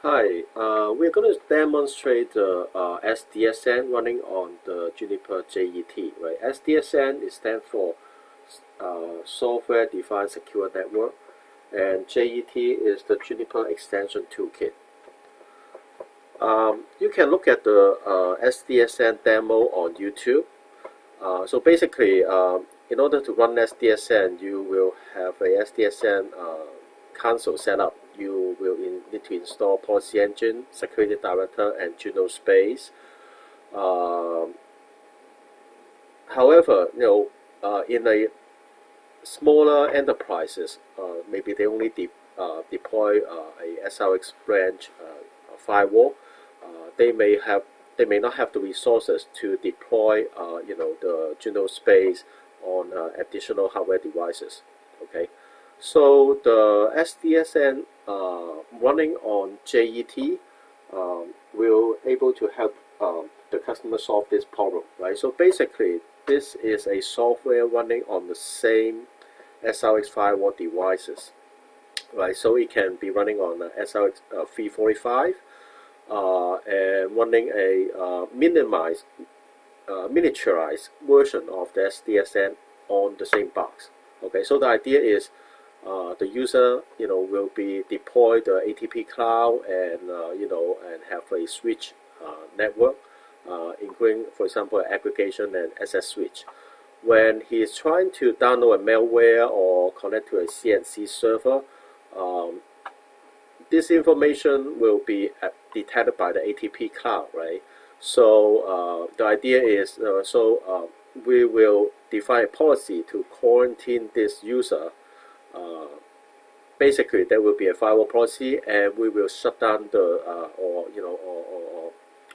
Hi, we're going to demonstrate the SDSN running on the Juniper JET, right? SDSN is stand for Software Defined Secure Network, and JET is the Juniper Extension Toolkit. You can look at the SDSN demo on YouTube. So basically, in order to run SDSN, you will have a SDSN console set up. You will need to install Policy Engine, Security Director, and Juno Space. However, in a smaller enterprises, maybe they only deploy a SRX branch firewall. They may not have the resources to deploy the Juno Space on additional hardware devices. Okay, so the SDSN running on JET will able to help the customer solve this problem, right? So basically, this is a software running on the same SRX firewall devices, right? So it can be running on SRX 345 and running a miniaturized version of the SDSN on the same box. Okay, so the idea is the user will be deploy the ATP cloud and and have a switch network, including, for example, aggregation and SS switch. When he is trying to download a malware or connect to a CNC server, this information will be detected by the ATP cloud, right? So the idea is, we will define a policy to quarantine this user. Basically, there will be a firewall policy, and we will shut down the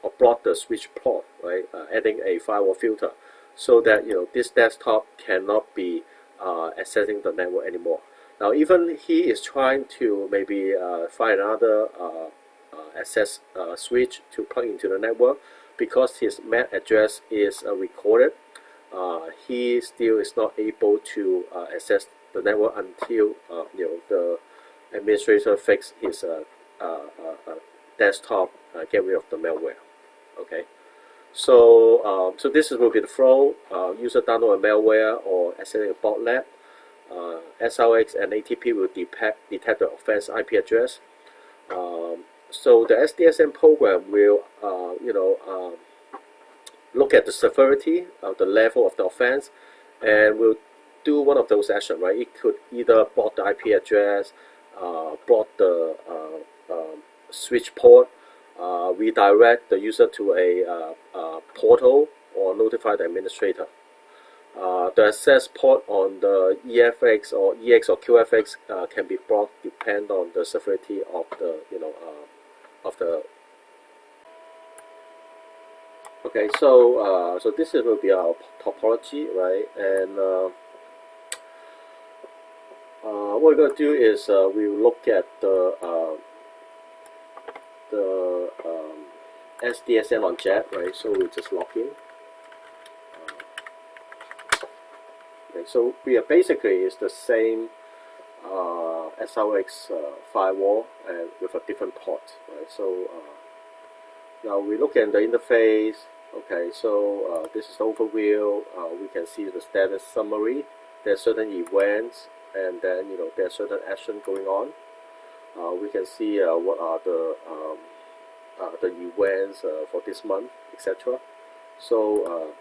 or block the switch port, right? Adding a firewall filter, so that this desktop cannot be accessing the network anymore. Now, even he is trying to maybe find another access switch to plug into the network, because his MAC address is recorded. He still is not able to access the network until the administrator fix his desktop, get rid of the malware. Okay, so this will be the flow. User download a malware or accessing a botnet. SRX and ATP will detect the offense IP address. So the SDSN program will look at the severity of the level of the offense, and will do one of those actions, right? It could either block the IP address, block the switch port, redirect the user to a portal, or notify the administrator. The access port on the EFX or EX or QFX can be blocked, depend on the severity of the Okay, so this will be our topology, right? And what we're going to do is we will look at the SDSN-on-JET, right? So we just log in. Okay, so we are basically is the same SRX firewall and with a different port, right? So now we look at the interface. Okay, so this is the overview. We can see the status summary. There are certain events, and then there are certain action going on. We can see what are the events for this month, etc. So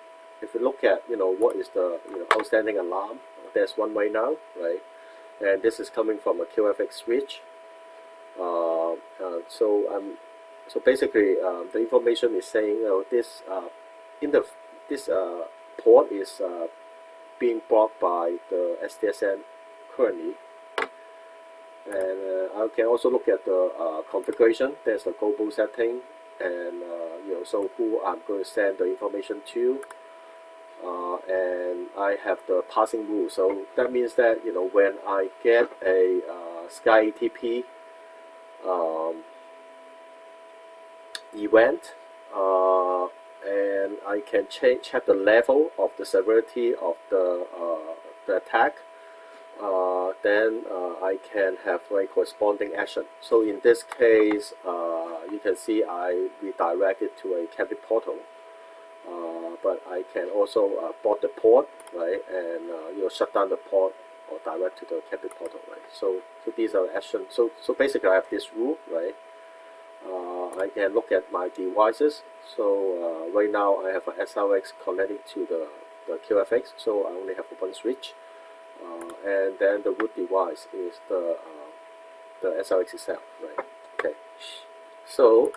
if we look at what is the outstanding alarm, there's one right now, right? And this is coming from a QFX switch. So basically, the information is saying this port is being blocked by the SDSN currently. And I can also look at the configuration. There's the global setting, and so who I'm going to send the information to. And I have the passing rule. So that means that when I get a Sky ATP event, and I can check the level of the severity of the attack, then I can have a corresponding action. So in this case, you can see I redirected to a cabinet portal, but I can also block the port, right, and shut down the port or direct to the cabinet portal, right. So these are actions. So basically I have this rule, right. I can look at my devices. So right now I have a SRX connected to the QFX, so I only have one switch, and then the root device is the SRX itself, right. Okay, so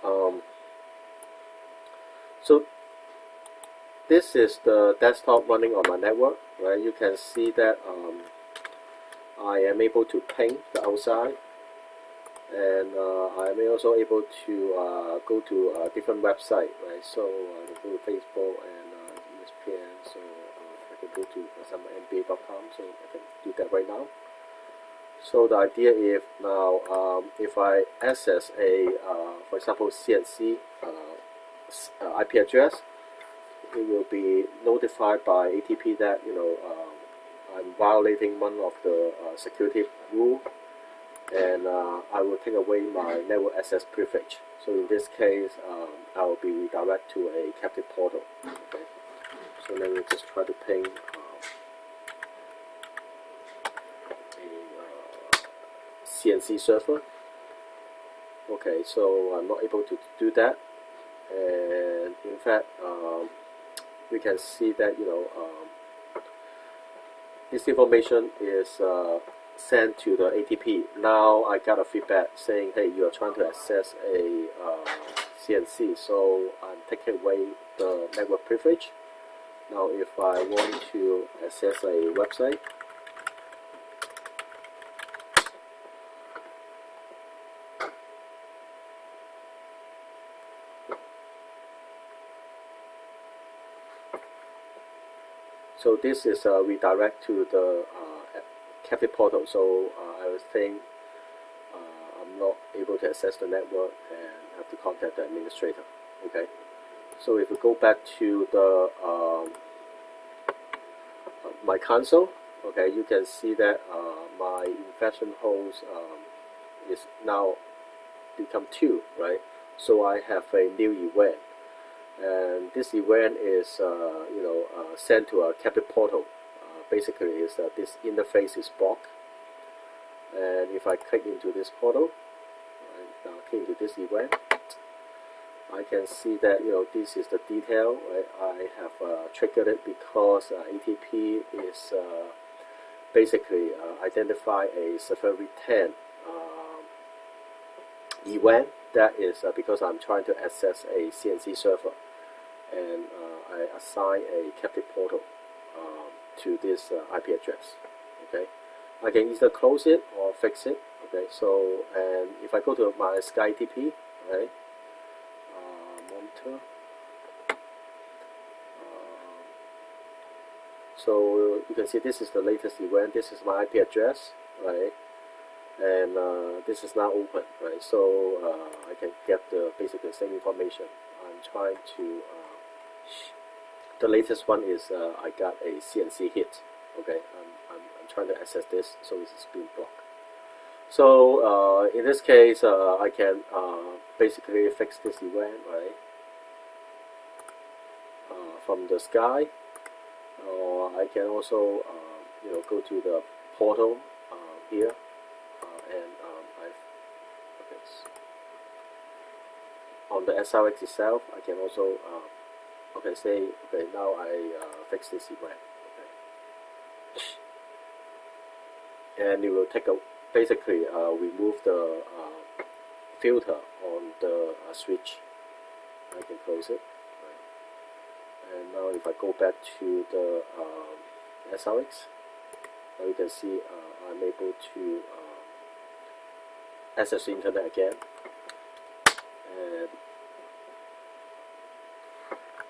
so this is the desktop running on my network, right. You can see that I am able to ping the outside, and I am also able to go to a different website, right. So I can go to Facebook and ESPN. So I can go to some NBA.com. So I can do that right now. So the idea is now if I access a for example CNC IP address, it will be notified by ATP that I'm violating one of the security rule, and I will take away my network access privilege. So in this case, I will be redirected to a captive portal. Okay. So let me just try to ping a CNC server. Okay, so I'm not able to do that, and in fact, we can see that this information is sent to the ATP. Now I got a feedback saying, hey, you are trying to access a CNC, so I'm taking away the network privilege. Now if I want to access a website, so this is a redirect to the captive portal. So I was saying I'm not able to access the network and have to contact the administrator. Okay. So if we go back to the my console, okay, you can see that my infection host is now become 2, right? So I have a new event, and this event is sent to a captive portal. Basically, is that this interface is blocked, and if I click into this portal, right, click into this event, I can see that this is the detail. Right? I have triggered it because ATP is basically identify a Safari 10 event. That is because I'm trying to access a CNC server, and I assign a captive portal to this IP address. Okay, I can either close it or fix it. Okay, so and if I go to my SkyTP, right, monitor, so you can see this is the latest event. This is my IP address, right, and this is now open, right. So I can get the basically the same information. I'm trying to. The latest one is I got a CNC hit. Okay, I'm trying to access this, so it's being blocked. So in this case, I can basically fix this event, right, from the sky, or I can also go to the portal here, and on the SRX itself, I can also say now I fix this event, okay, and it will take a basically remove the filter on the switch. I can close it, right. And now if I go back to the SRX, now you can see I'm able to access the internet again, and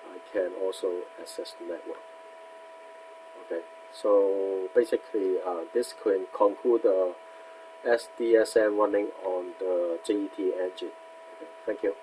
I can also access the network. Okay, so basically this can conclude the SDSN running on the JET engine. Okay, thank you.